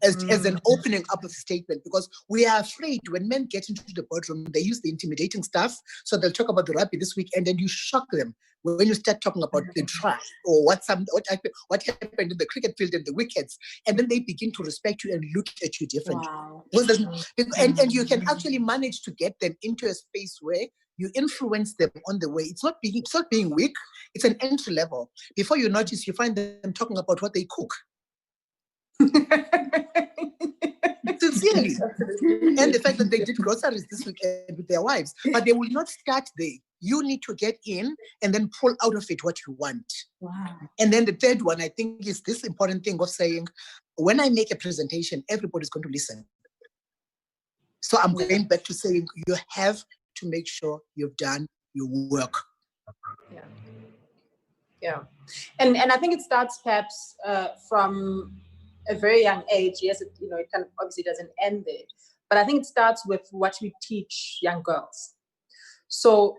[SPEAKER 4] as an opening up of a statement, because we are afraid when men get into the boardroom, they use the intimidating stuff. So they'll talk about the rugby this week, and then you shock them when you start talking about the trust or what happened in the cricket field and the wickets, and then they begin to respect you and look at you differently.
[SPEAKER 3] Wow.
[SPEAKER 4] And you can actually manage to get them into a space where you influence them on the way. It's not being weak. It's an entry level. Before you notice, you find them talking about what they cook. Sincerely. And the fact that they did groceries this weekend with their wives. But they will not start there. You need to get in and then pull out of it what you want.
[SPEAKER 3] Wow.
[SPEAKER 4] And then the third one, I think, is this important thing of saying, when I make a presentation, everybody's going to listen. So I'm going back to saying you have to make sure you've done your work.
[SPEAKER 1] Yeah. And I think it starts perhaps from a very young age. Yes, it kind of obviously doesn't end there, but I think it starts with what we teach young girls. So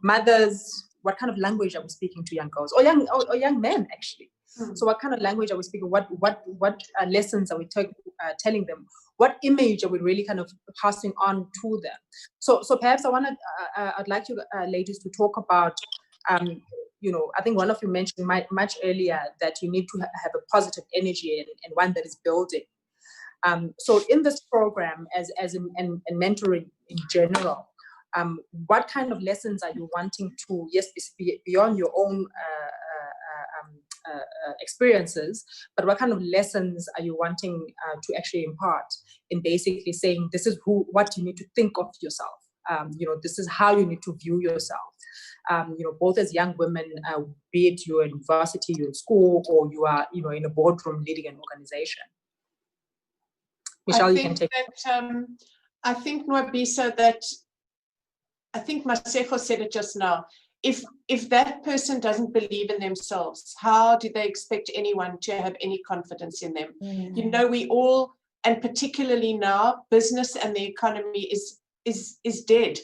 [SPEAKER 1] mothers, what kind of language are we speaking to young girls or young men actually? So what kind of language are we speaking? What lessons are we telling them? What image are we really kind of passing on to them? So perhaps I'd like you ladies to talk about, I think one of you mentioned much earlier that you need to have a positive energy and one that is building. So in this program, as in mentoring in general, what kind of lessons are you wanting to, beyond your own experiences, but what kind of lessons are you wanting to actually impart in basically saying this is what you need to think of yourself, this is how you need to view yourself, both as young women, be it you're in university, you're in school, or you are in a boardroom leading an organization. Michelle, you can take
[SPEAKER 2] that. I think Nwabisa, that I think Maseko said it just now. If that person doesn't believe in themselves, how do they expect anyone to have any confidence in them? We all, and particularly now, business and the economy is dead.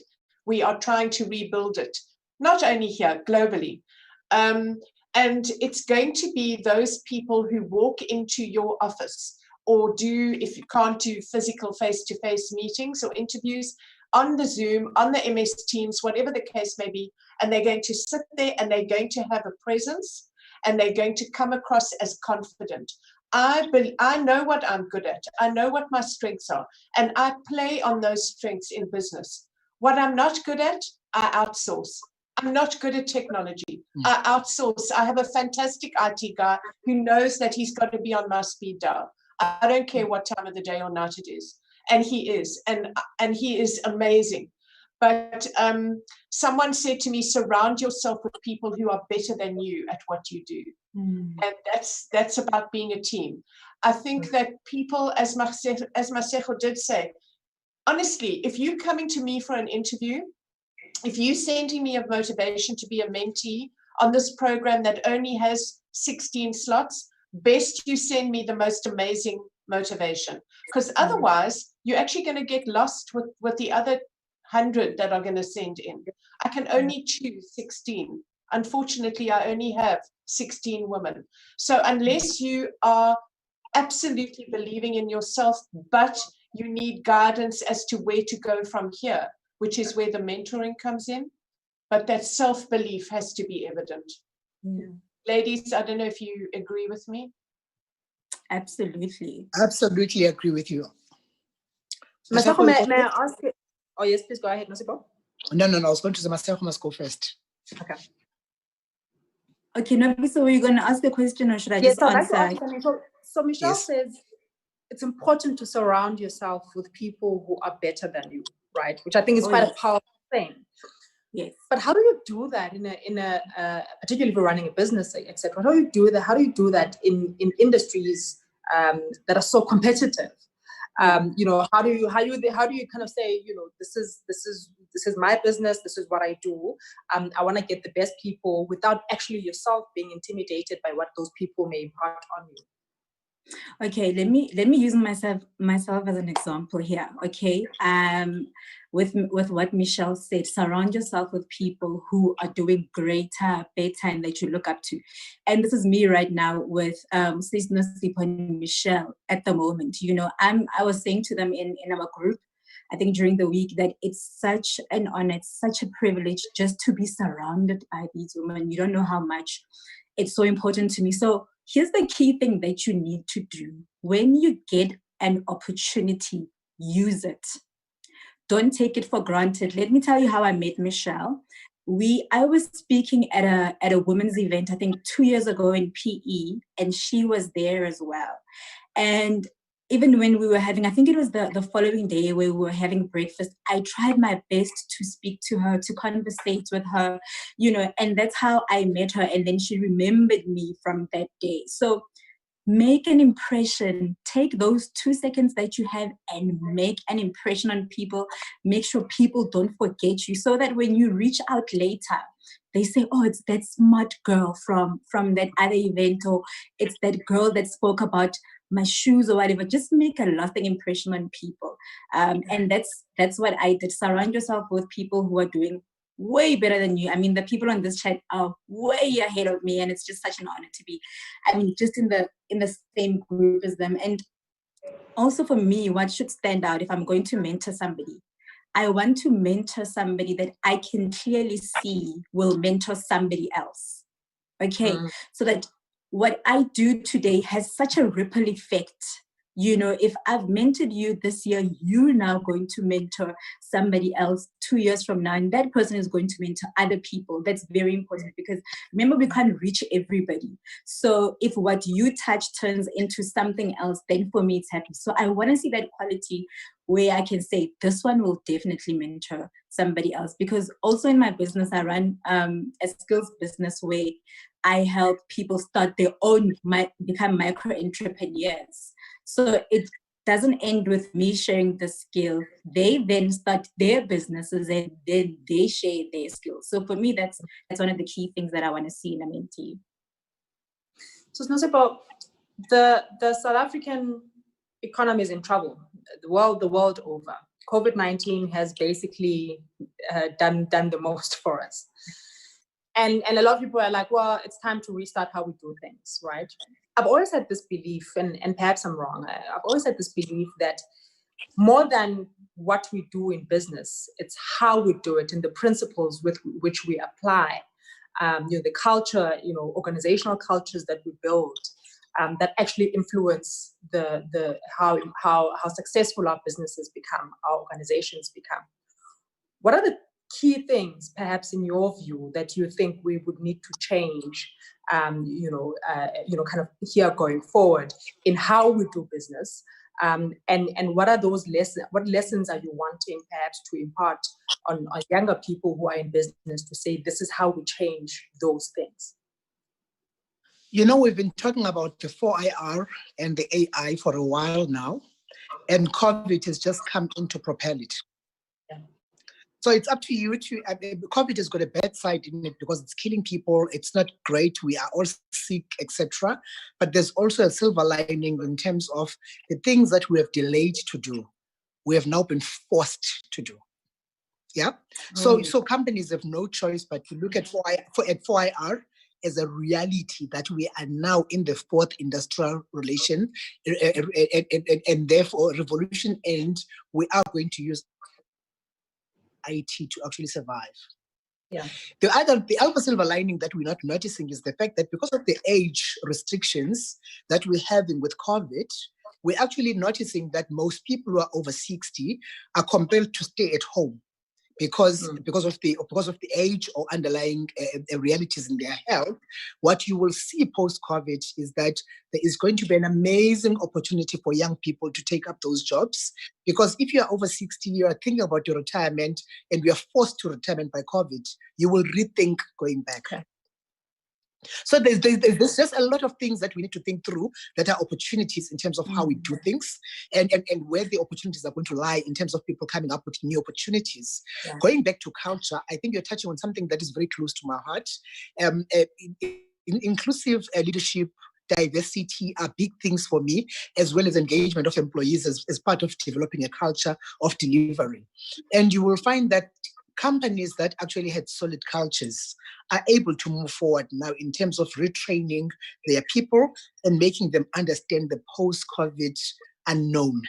[SPEAKER 2] We are trying to rebuild it, not only here, globally. And it's going to be those people who walk into your office or if you can't do physical face-to-face meetings or interviews, on the Zoom, on the MS Teams, whatever the case may be, and they're going to sit there and they're going to have a presence and they're going to come across as confident. I know what I'm good at. I know what my strengths are, and I play on those strengths in business. What I'm not good at, I outsource. I'm not good at technology. I outsource. I have a fantastic IT guy who knows that he's got to be on my speed dial. I don't care what time of the day or night it is. And he is, and he is amazing. But someone said to me, surround yourself with people who are better than you at what you do. And that's about being a team. I think that people, as Maseko did say, honestly, if you're coming to me for an interview, if you're sending me a motivation to be a mentee on this program that only has 16 slots, best you send me the most amazing motivation, because otherwise you're actually going to get lost with the other 100 that are going to send in. I can only choose 16. Unfortunately, I only have 16 women. So unless you are absolutely believing in yourself, but you need guidance as to where to go from here, which is where the mentoring comes in. But that self-belief has to be evident. Ladies, I don't know if you agree with me.
[SPEAKER 3] Absolutely.
[SPEAKER 4] Absolutely agree with you.
[SPEAKER 1] Maseko, may I ask you? Oh, yes, please go ahead, Maseko.
[SPEAKER 4] No, I was going to say Maseko must go first.
[SPEAKER 3] Okay, no, so were you going to ask the question or should I just answer?
[SPEAKER 1] So Michelle says it's important to surround yourself with people who are better than you, right? Which I think is quite a powerful thing.
[SPEAKER 3] Yes.
[SPEAKER 1] But how do you do that in a particularly if you're running a business, etc.? How do you do that? How do you do that in industries that are so competitive? How do you kind of say, this is my business, this is what I do. I want to get the best people without actually yourself being intimidated by what those people may impart on you.
[SPEAKER 3] Okay, let me use myself as an example here. Okay, with what Michelle said, surround yourself with people who are doing greater, better, and that you look up to. And this is me right now with Sis Nosipo and Michelle at the moment. I was saying to them in our group, I think during the week, that it's such an honor, it's such a privilege just to be surrounded by these women. You don't know how much it's so important to me. So here's the key thing that you need to do. When you get an opportunity, use it. Don't take it for granted. Let me tell you how I met Michelle. I was speaking at a women's event, I think 2 years ago in PE, and she was there as well. And even when we were having, I think it was the following day where we were having breakfast, I tried my best to speak to her, to conversate with her, and that's how I met her. And then she remembered me from that day. So make an impression. Take those 2 seconds that you have and make an impression on people. Make sure people don't forget you, so that when you reach out later, they say, oh, it's that smart girl from that other event, or it's that girl that spoke about my shoes or whatever. Just make a lasting impression on people. And that's what I did. Surround yourself with people who are doing way better than you. I mean, the people on this chat are way ahead of me, and it's just such an honor to be, just in the same group as them. And also for me, what should stand out if I'm going to mentor somebody? I want to mentor somebody that I can clearly see will mentor somebody else. Okay, so that what I do today has such a ripple effect. If I've mentored you this year, you're now going to mentor somebody else 2 years from now, and that person is going to mentor other people. That's very important, because remember, we can't reach everybody. So if what you touch turns into something else, then for me, it's happy. So I want to see that quality where I can say, this one will definitely mentor somebody else. Because also in my business, I run a skills business where I help people start their own, become micro entrepreneurs. So it doesn't end with me sharing the skill. They then start their businesses, and then they share their skills. So for me, that's one of the key things that I want to see in a mentee.
[SPEAKER 1] So it's not about the South African economy is in trouble. The world over. COVID-19 has basically done the most for us. And a lot of people are like, well, it's time to restart how we do things, right? I've always had this belief, and perhaps I'm wrong, I've always had this belief that more than what we do in business, it's how we do it and the principles with which we apply, the culture, organizational cultures that we build, that actually influence the how successful our businesses become, our organizations become. What are the key things, perhaps in your view, that you think we would need to change, kind of here going forward in how we do business, and what are those lessons? What lessons are you wanting perhaps to impart on younger people who are in business to say this is how we change those things?
[SPEAKER 4] We've been talking about the 4IR and the AI for a while now, and COVID has just come in to propel it.
[SPEAKER 1] Yeah.
[SPEAKER 4] So it's up to you to, COVID has got a bad side in it because it's killing people. It's not great. We are all sick, etc. But there's also a silver lining in terms of the things that we have delayed to do, we have now been forced to do. Yeah. So companies have no choice but to look at 4IR as a reality that we are now in the fourth industrial revolution, and therefore revolution, and we are going to use IT to actually survive.
[SPEAKER 1] Yeah.
[SPEAKER 4] The other silver lining that we're not noticing is the fact that because of the age restrictions that we're having with COVID, we're actually noticing that most people who are over 60 are compelled to stay at home because of the age or underlying realities in their health. What you will see post-COVID is that there is going to be an amazing opportunity for young people to take up those jobs, because if you are over 60, you are thinking about your retirement, and we are forced to retirement by COVID, you will rethink going back. Okay. So there's just a lot of things that we need to think through that are opportunities in terms of how we do things, and where the opportunities are going to lie in terms of people coming up with new opportunities. Yeah. Going back to culture, I think you're touching on something that is very close to my heart. Inclusive leadership, diversity are big things for me, as well as engagement of employees as part of developing a culture of delivery. And you will find that companies that actually had solid cultures are able to move forward now in terms of retraining their people and making them understand the post-COVID unknown.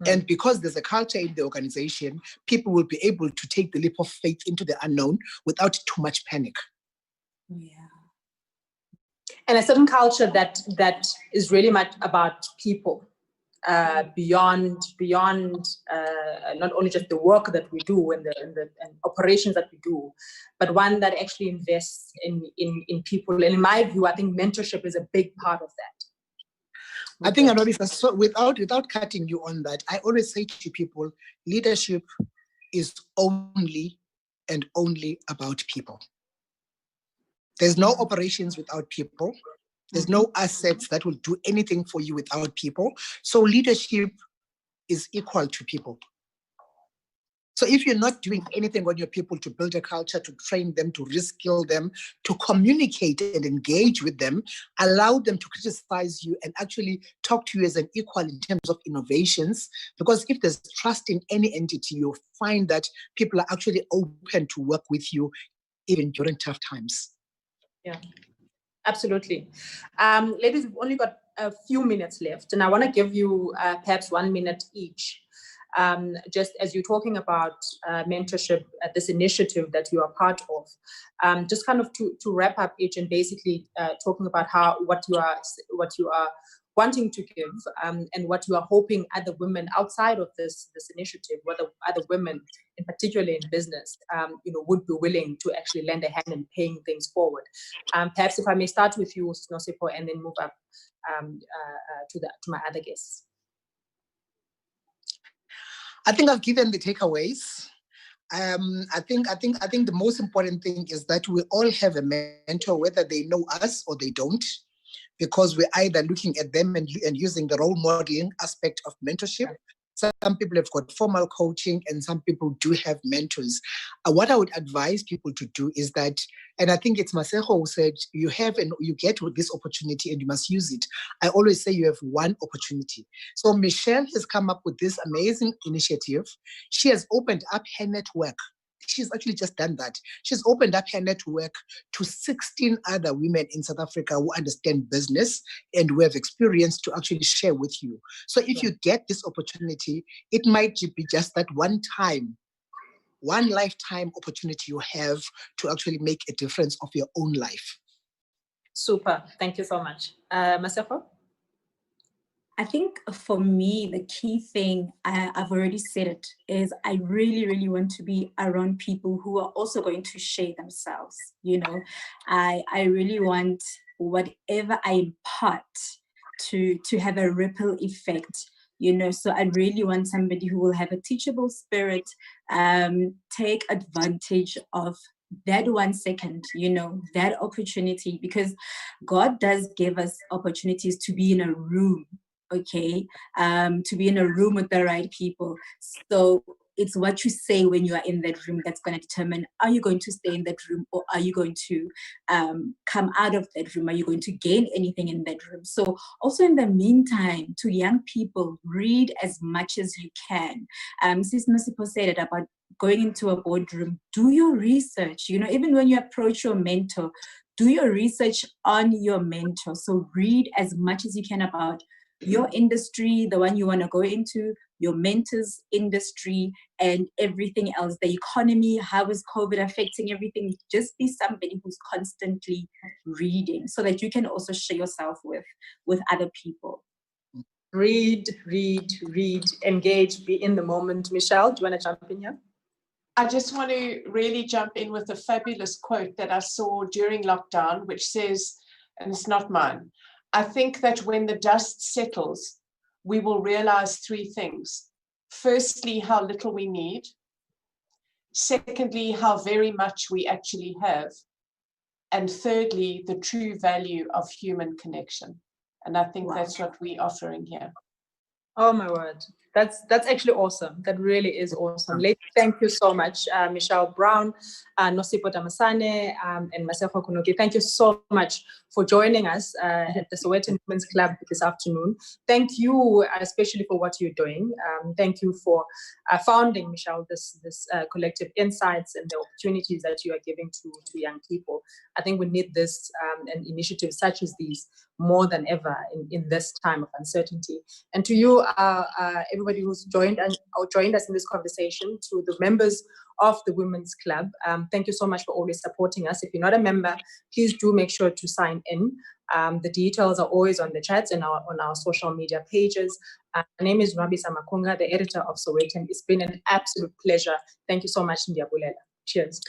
[SPEAKER 4] And because there's a culture in the organization, people will be able to take the leap of faith into the unknown without too much panic.
[SPEAKER 3] Yeah.
[SPEAKER 1] And a certain culture that is really much about people, beyond not only just the work that we do and the operations that we do, but one that actually invests in people. And in my view, I think mentorship is a big part of that.
[SPEAKER 4] I think, Anobisa, so without cutting you on that, I always say to people, leadership is only and only about people. There's no operations without people. There's no assets that will do anything for you without people. So leadership is equal to people. So if you're not doing anything on your people to build a culture, to train them, to reskill them, to communicate and engage with them, allow them to criticize you and actually talk to you as an equal in terms of innovations, because if there's trust in any entity, you'll find that people are actually open to work with you even during tough times.
[SPEAKER 1] Yeah, absolutely. Ladies, we've only got a few minutes left, and I want to give you perhaps 1 minute each. Just as you're talking about mentorship, this initiative that you are part of, just kind of to wrap up each and basically talking about what you are wanting to give, and what you are hoping other women outside of this initiative, whether other women, in particular in business, would be willing to actually lend a hand in paying things forward. Perhaps if I may start with you, Nosipo, and then move up to my other guests.
[SPEAKER 4] I think I've given the takeaways. I think the most important thing is that we all have a mentor, whether they know us or they don't, because we're either looking at them and using the role modeling aspect of mentorship. Some people have got formal coaching and some people do have mentors. What I would advise people to do is that, and I think it's Masego who said, you get this opportunity and you must use it. I always say you have one opportunity. So Michelle has come up with this amazing initiative. She has opened up her network. She's actually just done that. She's opened up her network to 16 other women in South Africa who understand business and who have experience to actually share with you. So if you get this opportunity, it might be just that one lifetime opportunity you have to actually make a difference of your own life.
[SPEAKER 1] Super. Thank you so much. Masego?
[SPEAKER 3] I think for me, the key thing, I've already said it, is I really, really want to be around people who are also going to share themselves. I really want whatever I impart to have a ripple effect. So I really want somebody who will have a teachable spirit, take advantage of that 1 second, that opportunity, because God does give us opportunities to be in a room. To be in a room with the right people. So it's what you say when you are in that room that's going to determine, are you going to stay in that room or are you going to come out of that room? Are you going to gain anything in that room? So also in the meantime, to young people, read as much as you can. Sis Nosipo said it about going into a boardroom, do your research. Even when you approach your mentor, do your research on your mentor. So read as much as you can about your industry, the one you want to go into, your mentor's industry, and everything else, the economy, how is COVID affecting everything. Just be somebody who's constantly reading so that you can also share yourself with other people.
[SPEAKER 1] Read, engage, be in the moment. Michelle, do you want to jump in here?
[SPEAKER 2] I just want to really jump in with a fabulous quote that I saw during lockdown, which says, and it's not mine, I think that when the dust settles, we will realize 3 things. Firstly, how little we need. Secondly, how very much we actually have. And thirdly, the true value of human connection. And I think that's what we're offering here.
[SPEAKER 1] Oh my word. That's actually awesome. That really is awesome. Ladies, thank you so much, Michelle Brown, Nosipo Damasane, and Masego Kunoki. Thank you so much for joining us at the Sowetan Women's Club this afternoon. Thank you, especially for what you're doing. Thank you for founding, Michelle, this collective insights and the opportunities that you are giving to young people. I think we need this and initiatives such as these more than ever in this time of uncertainty. And to you, everyone everybody who's joined us in this conversation, to the members of the Women's Club. Thank you so much for always supporting us. If you're not a member, please do make sure to sign in. The details are always on the chats and on our social media pages. My name is Nwabisa Makunga, the editor of Sowetan. It's been an absolute pleasure. Thank you so much, Ndiabulela. Cheers.